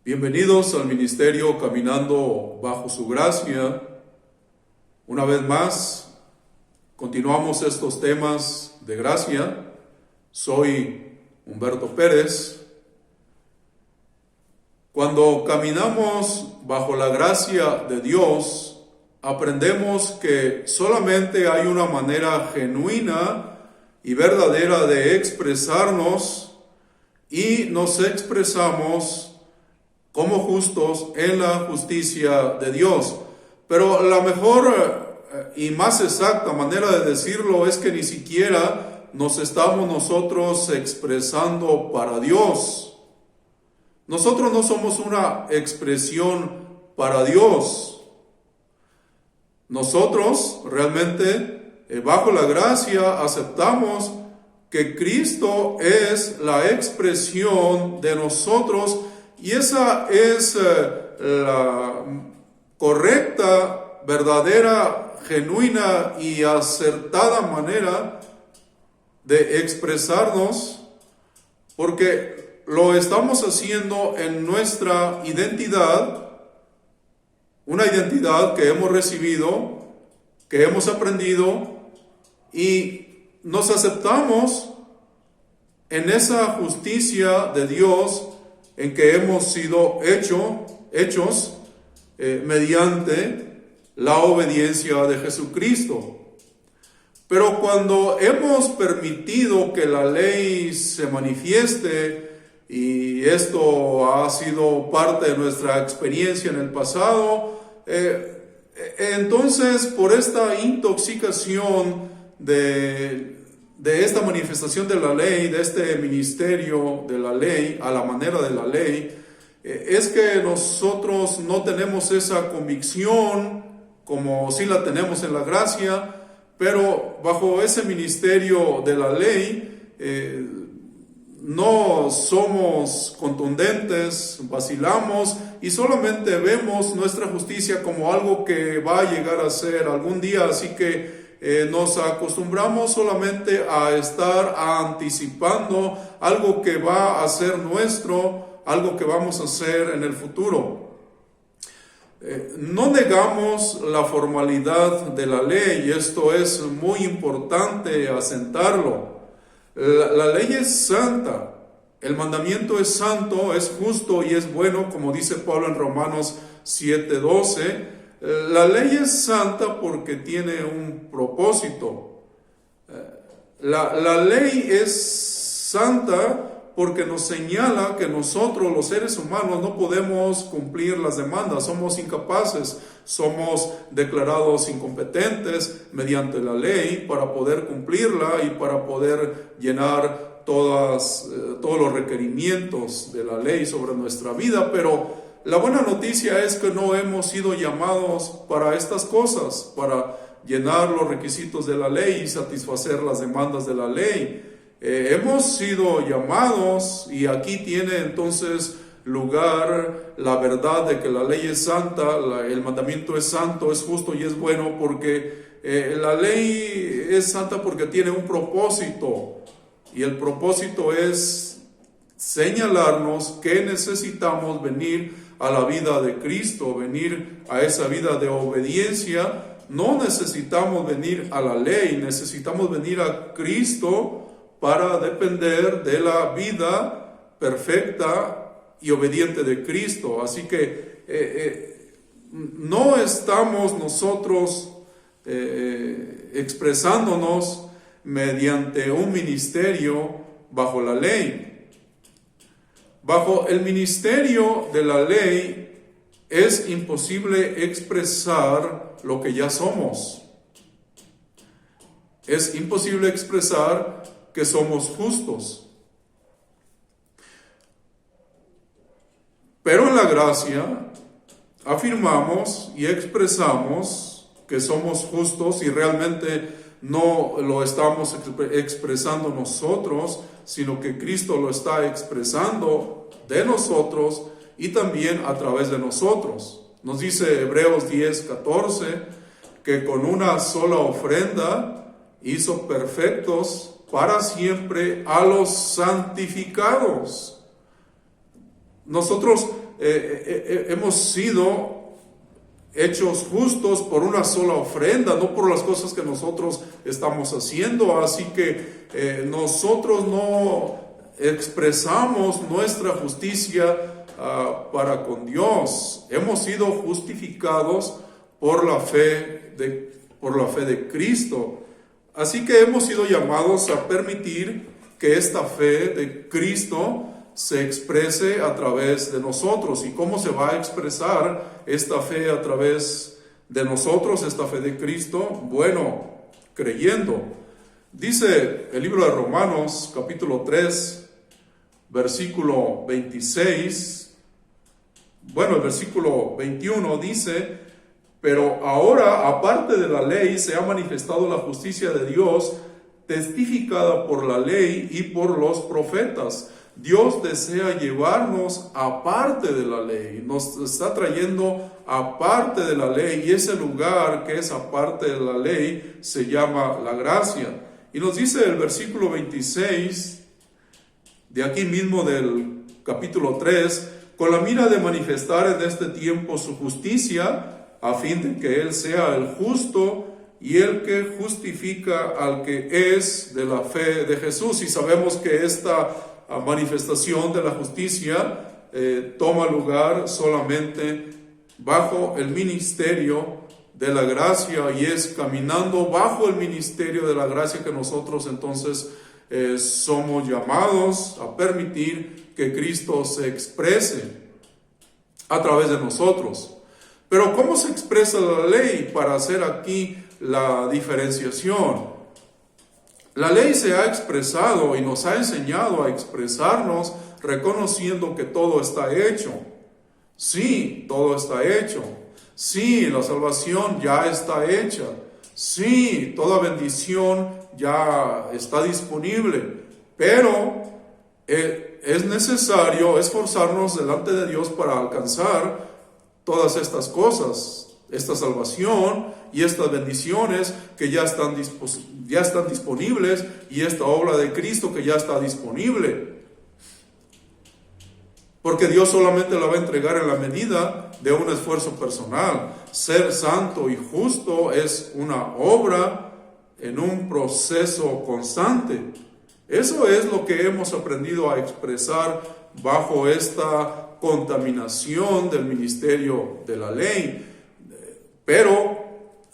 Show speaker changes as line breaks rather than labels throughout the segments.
Bienvenidos al ministerio Caminando bajo su gracia. Una vez más, continuamos estos temas de gracia. Soy Humberto Pérez. Cuando caminamos bajo la gracia de Dios, aprendemos que solamente hay una manera genuina y verdadera de expresarnos, y nos expresamos como justos en la justicia de Dios. Pero la mejor y más exacta manera de decirlo es que ni siquiera nos estamos nosotros expresando para Dios. Nosotros no somos una expresión para Dios. Nosotros realmente, bajo la gracia, aceptamos que Cristo es la expresión de nosotros, y esa es la correcta, verdadera, genuina y acertada manera de expresarnos, porque lo estamos haciendo en nuestra identidad, una identidad que hemos recibido, que hemos aprendido, y nos aceptamos en esa justicia de Dios en que hemos sido hechos mediante la obediencia de Jesucristo. Pero cuando hemos permitido que la ley se manifieste, y esto ha sido parte de nuestra experiencia en el pasado, entonces por esta intoxicación de esta manifestación de la ley, de este ministerio de la ley, a la manera de la ley, es que nosotros no tenemos esa convicción como sí la tenemos en la gracia, pero bajo ese ministerio de la ley no somos contundentes, vacilamos y solamente vemos nuestra justicia como algo que va a llegar a ser algún día, así que nos acostumbramos solamente a estar anticipando algo que va a ser nuestro, algo que vamos a hacer en el futuro. No negamos la formalidad de la ley, y esto es muy importante asentarlo. La ley es santa, el mandamiento es santo, es justo y es bueno, como dice Pablo en Romanos 7:12. La ley es santa porque tiene un propósito. La ley es santa porque nos señala que nosotros, los seres humanos, no podemos cumplir las demandas, somos incapaces, somos declarados incompetentes mediante la ley para poder cumplirla y para poder llenar todos los requerimientos de la ley sobre nuestra vida. Pero la buena noticia es que no hemos sido llamados para estas cosas, para llenar los requisitos de la ley y satisfacer las demandas de la ley. Hemos sido llamados, y aquí tiene entonces lugar la verdad de que la ley es santa, el mandamiento es santo, es justo y es bueno, porque la ley es santa porque tiene un propósito, y el propósito es señalarnos que necesitamos venir a la vida de Cristo, venir a esa vida de obediencia. No necesitamos venir a la ley, necesitamos venir a Cristo para depender de la vida perfecta y obediente de Cristo. Así que no estamos nosotros expresándonos mediante un ministerio bajo la ley. Bajo el ministerio de la ley es imposible expresar lo que ya somos. Es imposible expresar que somos justos. Pero en la gracia afirmamos y expresamos que somos justos, y realmente no lo estamos expresando nosotros, sino que Cristo lo está expresando de nosotros y también a través de nosotros. Nos dice Hebreos 10:14 que con una sola ofrenda hizo perfectos para siempre a los santificados. Nosotros hemos sido hechos justos por una sola ofrenda, no por las cosas que nosotros estamos haciendo. Así que nosotros no expresamos nuestra justicia para con Dios. Hemos sido justificados por la fe de Cristo. Así que hemos sido llamados a permitir que esta fe de Cristo se exprese a través de nosotros. ¿Y cómo se va a expresar esta fe a través de nosotros, esta fe de Cristo? Bueno, creyendo. Dice el libro de Romanos, capítulo 3, versículo 26, el versículo 21 dice: pero ahora, aparte de la ley, se ha manifestado la justicia de Dios, testificada por la ley y por los profetas. Dios desea llevarnos aparte de la ley, nos está trayendo aparte de la ley, y ese lugar que es aparte de la ley se llama la gracia. Y nos dice el versículo 26, de aquí mismo del capítulo 3, con la mira de manifestar en este tiempo su justicia, a fin de que Él sea el justo y el que justifica al que es de la fe de Jesús. Y sabemos que esta manifestación de la justicia toma lugar solamente bajo el ministerio de la gracia, y es caminando bajo el ministerio de la gracia que nosotros entonces somos llamados a permitir que Cristo se exprese a través de nosotros. Pero ¿cómo se expresa la ley? Para hacer aquí la diferenciación. La ley se ha expresado y nos ha enseñado a expresarnos reconociendo que todo está hecho. Sí, todo está hecho. Sí, la salvación ya está hecha. Sí, toda bendición ya está disponible. Pero es necesario esforzarnos delante de Dios para alcanzar todas estas cosas, esta salvación y estas bendiciones que ya están disponibles, y esta obra de Cristo que ya está disponible. Porque Dios solamente la va a entregar en la medida de un esfuerzo personal. Ser santo y justo es una obra en un proceso constante. Eso es lo que hemos aprendido a expresar bajo esta contaminación del ministerio de la ley. Pero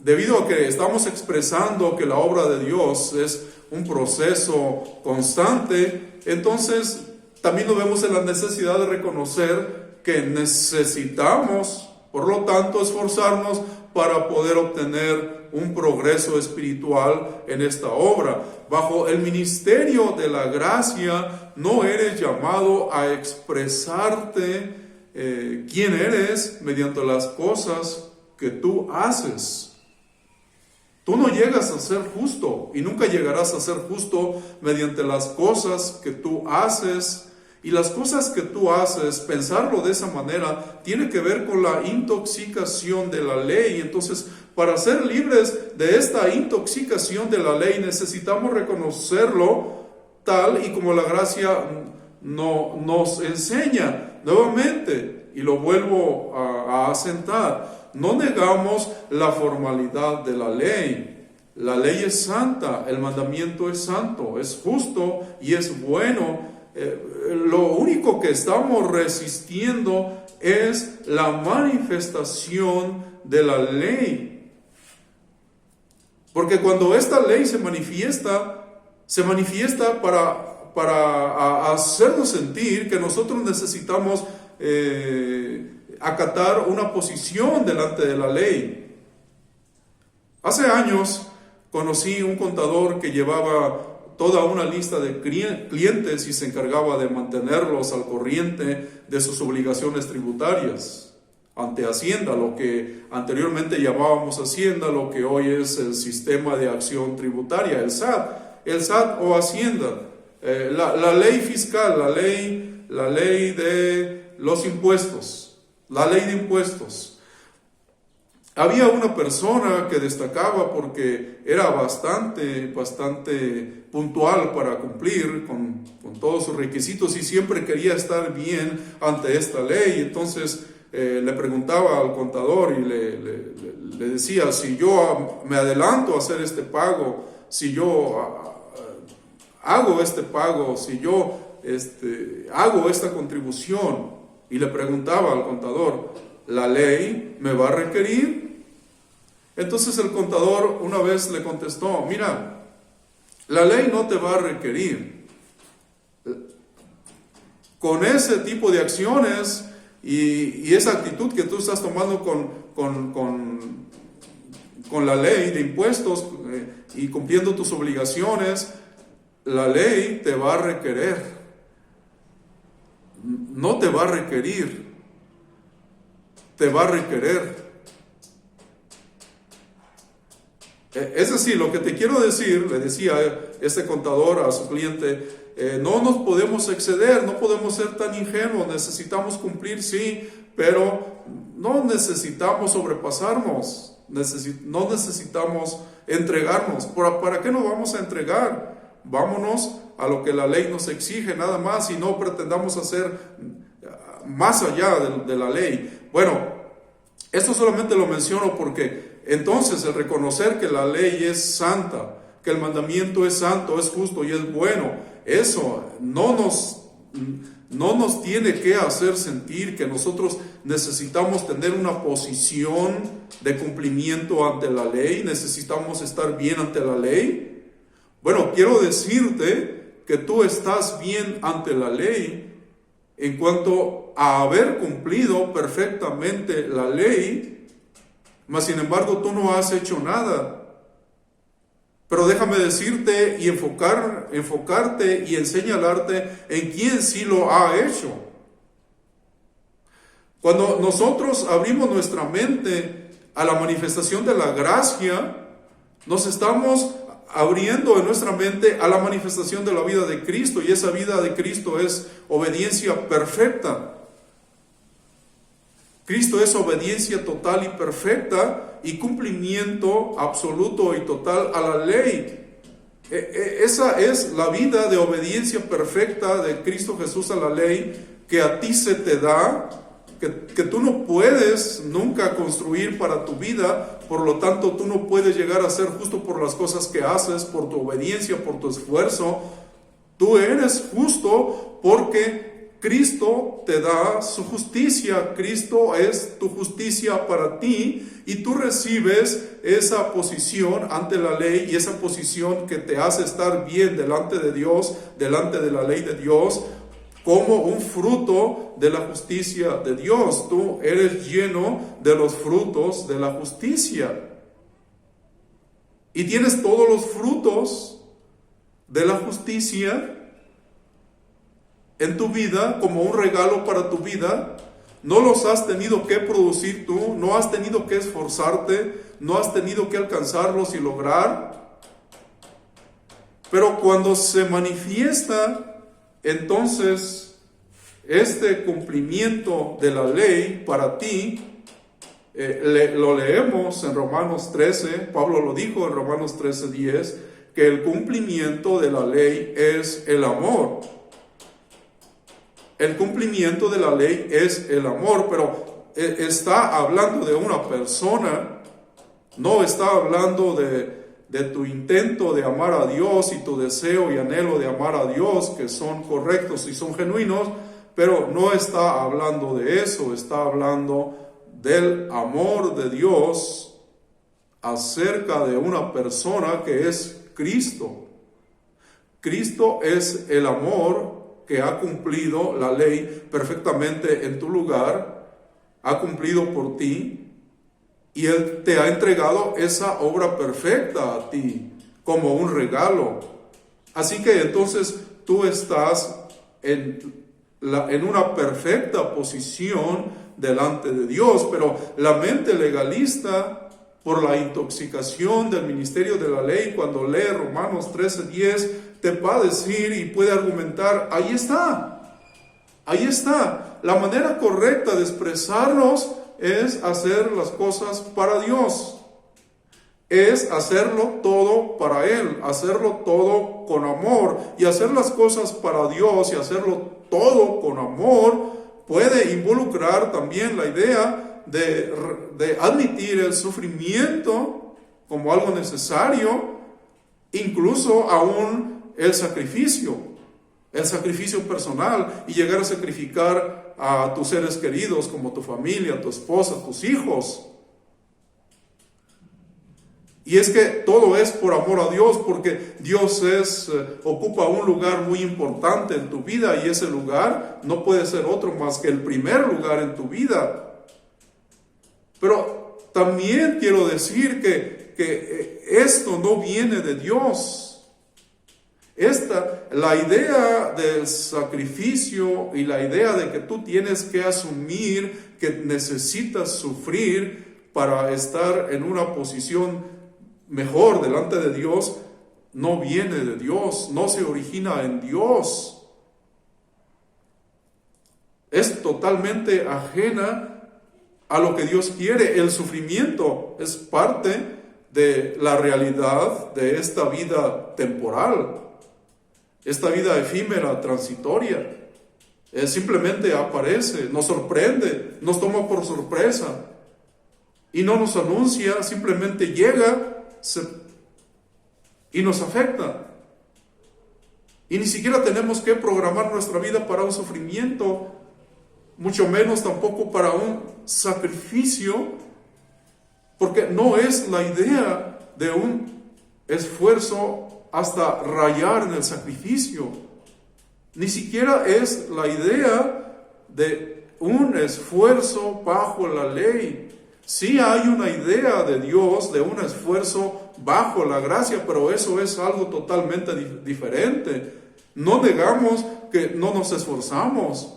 debido a que estamos expresando que la obra de Dios es un proceso constante, entonces también nos vemos en la necesidad de reconocer que necesitamos, por lo tanto, esforzarnos para poder obtener un progreso espiritual en esta obra. Bajo el ministerio de la gracia no eres llamado a expresarte quién eres mediante las cosas que tú haces. Tú no llegas a ser justo y nunca llegarás a ser justo mediante las cosas que tú haces. Y las cosas que tú haces, pensarlo de esa manera, tiene que ver con la intoxicación de la ley. Entonces, para ser libres de esta intoxicación de la ley, necesitamos reconocerlo tal y como la gracia nos enseña. Nuevamente, y lo vuelvo a asentar, no negamos la formalidad de la ley. La ley es santa, el mandamiento es santo, es justo y es bueno. Lo único que estamos resistiendo es la manifestación de la ley. Porque cuando esta ley se manifiesta para hacernos sentir que nosotros necesitamos acatar una posición delante de la ley. Hace años conocí un contador que llevaba toda una lista de clientes y se encargaba de mantenerlos al corriente de sus obligaciones tributarias ante Hacienda, lo que anteriormente llamábamos Hacienda, lo que hoy es el Sistema de Acción Tributaria, el SAT o Hacienda, la ley fiscal, la ley de los impuestos, la ley de impuestos. había una persona que destacaba porque era bastante puntual para cumplir con todos sus requisitos y siempre quería estar bien ante esta ley. Entonces le preguntaba al contador y le decía: si yo me adelanto a hacer este pago, si yo hago este pago, si yo hago esta contribución, y le preguntaba al contador: ¿la ley me va a requerir? Entonces el contador una vez le contestó: mira, la ley no te va a requerir. Con ese tipo de acciones y esa actitud que tú estás tomando con la ley de impuestos y cumpliendo tus obligaciones, la ley te va a requerir. No te va a requerir, te va a requerir. Es decir, lo que te quiero decir, le decía este contador a su cliente, no nos podemos exceder, no podemos ser tan ingenuos, necesitamos cumplir, sí, pero no necesitamos sobrepasarnos, no necesitamos entregarnos. ¿Para qué nos vamos a entregar? Vámonos a lo que la ley nos exige, nada más, y no pretendamos hacer más allá de la ley. Bueno, esto solamente lo menciono porque entonces el reconocer que la ley es santa, que el mandamiento es santo, es justo y es bueno, eso no nos tiene que hacer sentir que nosotros necesitamos tener una posición de cumplimiento ante la ley, necesitamos estar bien ante la ley. Bueno, quiero decirte que tú estás bien ante la ley en cuanto a haber cumplido perfectamente la ley, mas sin embargo tú no has hecho nada. Pero déjame decirte y enfocarte y señalarte en quién sí lo ha hecho. Cuando nosotros abrimos nuestra mente a la manifestación de la gracia, nos estamos abriendo en nuestra mente a la manifestación de la vida de Cristo, y esa vida de Cristo es obediencia perfecta. Cristo es obediencia total y perfecta y cumplimiento absoluto y total a la ley. Esa es la vida de obediencia perfecta de Cristo Jesús a la ley que a ti se te da, que tú no puedes nunca construir para tu vida. Por lo tanto, tú no puedes llegar a ser justo por las cosas que haces, por tu obediencia, por tu esfuerzo. Tú eres justo porque Cristo te da su justicia. Cristo es tu justicia para ti, y tú recibes esa posición ante la ley, y esa posición que te hace estar bien delante de Dios, delante de la ley de Dios, como un fruto de la justicia de Dios. Tú eres lleno de los frutos de la justicia y tienes todos los frutos de la justicia en tu vida como un regalo para tu vida. No los has tenido que producir tú, no has tenido que esforzarte, no has tenido que alcanzarlos y lograr. Pero cuando se manifiesta entonces este cumplimiento de la ley para ti, lo leemos en Romanos 13, Pablo lo dijo en Romanos 13:10, que el cumplimiento de la ley es el amor. El cumplimiento de la ley es el amor, pero está hablando de una persona, no está hablando de tu intento de amar a Dios y tu deseo y anhelo de amar a Dios, que son correctos y son genuinos, pero no está hablando de eso, está hablando del amor de Dios acerca de una persona que es Cristo. Cristo es el amor que ha cumplido la ley perfectamente en tu lugar, ha cumplido por ti, y Él te ha entregado esa obra perfecta a ti como un regalo. Así que entonces tú estás en una perfecta posición delante de Dios, pero la mente legalista, por la intoxicación del ministerio de la ley, cuando lee Romanos 13:10, te va a decir y puede argumentar: ahí está, la manera correcta de expresarnos es hacer las cosas para Dios. Es hacerlo todo para Él, hacerlo todo con amor. Y hacer las cosas para Dios y hacerlo todo con amor puede involucrar también la idea de admitir el sufrimiento como algo necesario, incluso aún el sacrificio personal, y llegar a sacrificar a tus seres queridos como tu familia, tu esposa, tus hijos. Y es que todo es por amor a Dios, porque Dios ocupa un lugar muy importante en tu vida, y ese lugar no puede ser otro más que el primer lugar en tu vida. Pero también quiero decir que esto no viene de Dios. La idea del sacrificio y la idea de que tú tienes que asumir que necesitas sufrir para estar en una posición mejor delante de Dios, no viene de Dios, no se origina en Dios. Es totalmente ajena a lo que Dios quiere. El sufrimiento es parte de la realidad de esta vida temporal, esta vida efímera, transitoria. Simplemente aparece, nos sorprende, nos toma por sorpresa y no nos anuncia, simplemente llega y nos afecta. Y ni siquiera tenemos que programar nuestra vida para un sufrimiento, mucho menos tampoco para un sacrificio, porque no es la idea de un esfuerzo hasta rayar en el sacrificio. Ni siquiera es la idea de un esfuerzo bajo la ley. Sí hay una idea de Dios de un esfuerzo bajo la gracia, pero eso es algo totalmente diferente. No negamos que no nos esforzamos.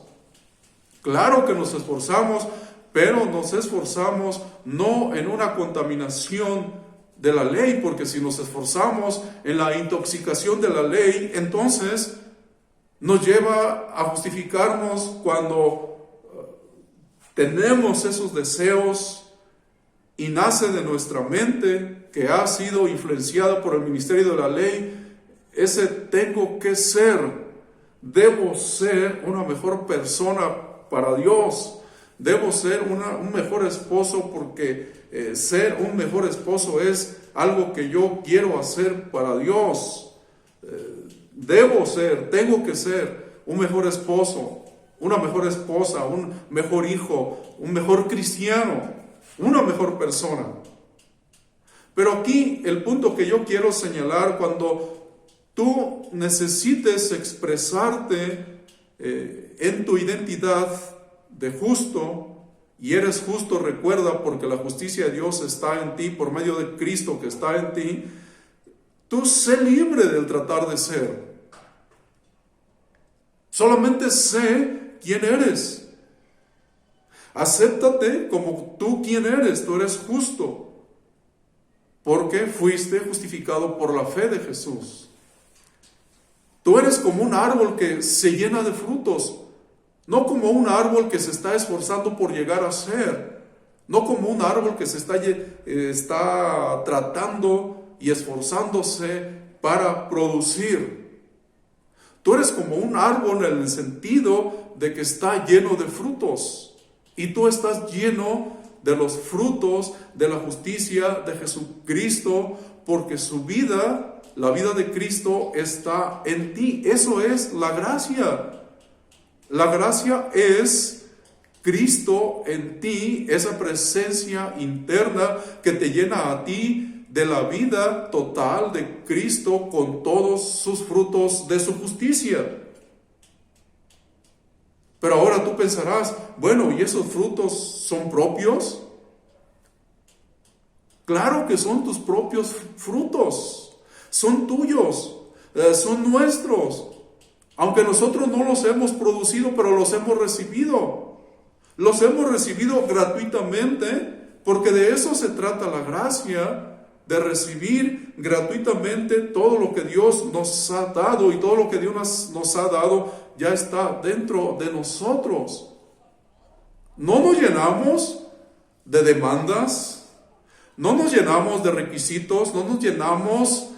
Claro que nos esforzamos, pero nos esforzamos no en una contaminación de la ley, porque si nos esforzamos en la intoxicación de la ley, entonces nos lleva a justificarnos cuando tenemos esos deseos y nace de nuestra mente, que ha sido influenciada por el ministerio de la ley, ese tengo que ser, debo ser una mejor persona para Dios, debo ser un mejor esposo, porque ser un mejor esposo es algo que yo quiero hacer para Dios. Debo ser, tengo que ser un mejor esposo, una mejor esposa, un mejor hijo, un mejor cristiano, una mejor persona. Pero aquí el punto que yo quiero señalar, cuando tú necesites expresarte en tu identidad de justo, y eres justo, recuerda, porque la justicia de Dios está en ti por medio de Cristo que está en ti, tú sé libre del tratar de ser. Solamente sé quién eres. Acéptate como tú quien eres, tú eres justo, porque fuiste justificado por la fe de Jesús. Tú eres como un árbol que se llena de frutos, no como un árbol que se está esforzando por llegar a ser, no como un árbol que se está tratando y esforzándose para producir. Tú eres como un árbol en el sentido de que está lleno de frutos. Y tú estás lleno de los frutos de la justicia de Jesucristo, porque su vida, la vida de Cristo, está en ti. Eso es la gracia. La gracia es Cristo en ti, esa presencia interna que te llena a ti de la vida total de Cristo con todos sus frutos de su justicia. Pero ahora tú pensarás, bueno, ¿y esos frutos son propios? Claro que son tus propios frutos, son tuyos, son nuestros. Aunque nosotros no los hemos producido, pero los hemos recibido. Los hemos recibido gratuitamente, porque de eso se trata la gracia, de recibir gratuitamente todo lo que Dios nos ha dado, y todo lo que Dios nos ha dado ya está dentro de nosotros. No nos llenamos de demandas, no nos llenamos de requisitos, no nos llenamos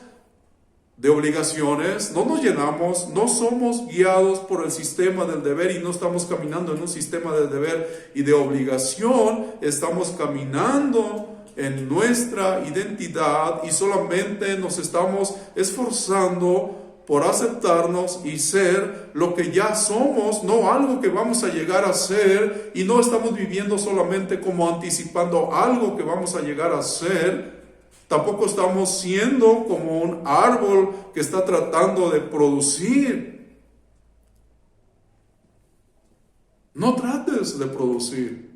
de obligaciones, no somos guiados por el sistema del deber y no estamos caminando en un sistema de deber y de obligación, estamos caminando en nuestra identidad y solamente nos estamos esforzando por aceptarnos y ser lo que ya somos, no algo que vamos a llegar a ser, y no estamos viviendo solamente como anticipando algo que vamos a llegar a ser. Tampoco estamos siendo como un árbol que está tratando de producir. No trates de producir.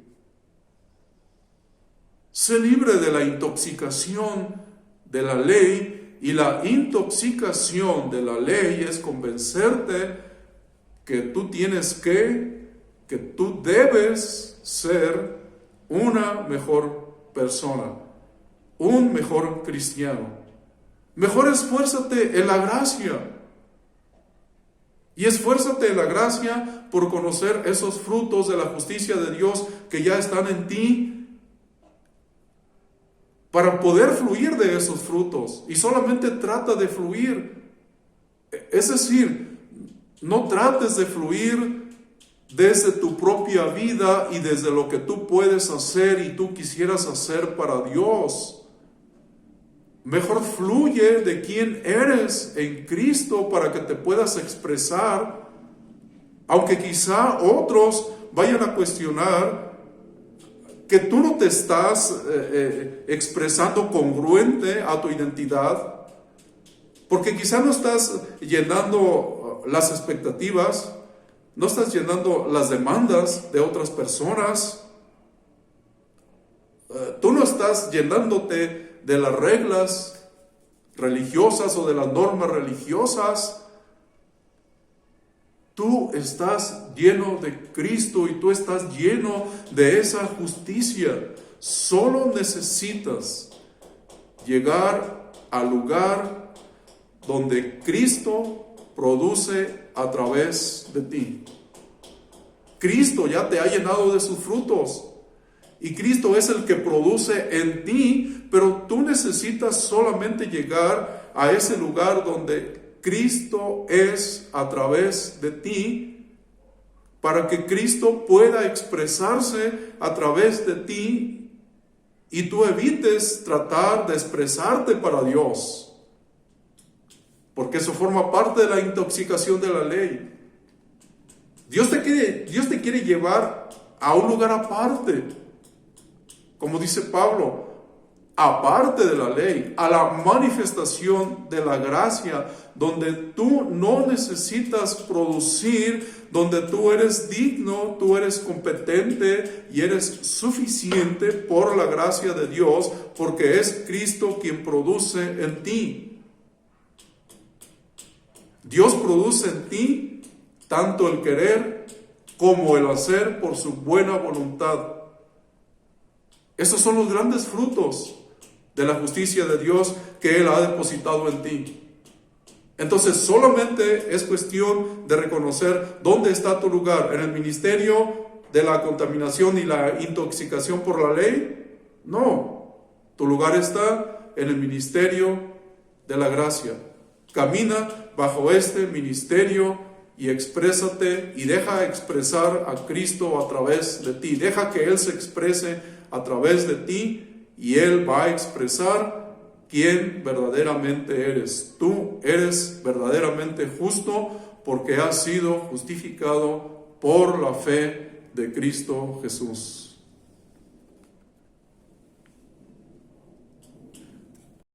Sé libre de la intoxicación de la ley, y la intoxicación de la ley es convencerte que tú que tú debes ser una mejor persona, un mejor cristiano. Mejor esfuérzate en la gracia. Y esfuérzate en la gracia por conocer esos frutos de la justicia de Dios que ya están en ti, para poder fluir de esos frutos. Y solamente trata de fluir. Es decir, no trates de fluir desde tu propia vida y desde lo que tú puedes hacer y tú quisieras hacer para Dios. Mejor fluye de quién eres en Cristo para que te puedas expresar, aunque quizá otros vayan a cuestionar que tú no te estás expresando congruente a tu identidad, porque quizá no estás llenando las expectativas, no estás llenando las demandas de otras personas, tú no estás llenándote de las reglas religiosas o de las normas religiosas. Tú estás lleno de Cristo y tú estás lleno de esa justicia. Solo necesitas llegar al lugar donde Cristo produce a través de ti. Cristo ya te ha llenado de sus frutos y Cristo es el que produce en ti, pero tú necesitas solamente llegar a ese lugar donde Cristo es a través de ti, para que Cristo pueda expresarse a través de ti y tú evites tratar de expresarte para Dios, porque eso forma parte de la intoxicación de la ley. Dios te quiere llevar a un lugar aparte, como dice Pablo, aparte de la ley, a la manifestación de la gracia, donde tú no necesitas producir, donde tú eres digno, tú eres competente y eres suficiente por la gracia de Dios, porque es Cristo quien produce en ti. Dios produce en ti tanto el querer como el hacer por su buena voluntad. Esos son los grandes frutos de la justicia de Dios que Él ha depositado en ti. Entonces solamente es cuestión de reconocer dónde está tu lugar, en el ministerio de la contaminación y la intoxicación por la ley. No, tu lugar está en el ministerio de la gracia. Camina bajo este ministerio y exprésate y deja expresar a Cristo a través de ti. Deja que Él se exprese a través de ti y Él va a expresar quién verdaderamente eres. Tú eres verdaderamente justo porque has sido justificado por la fe de Cristo Jesús.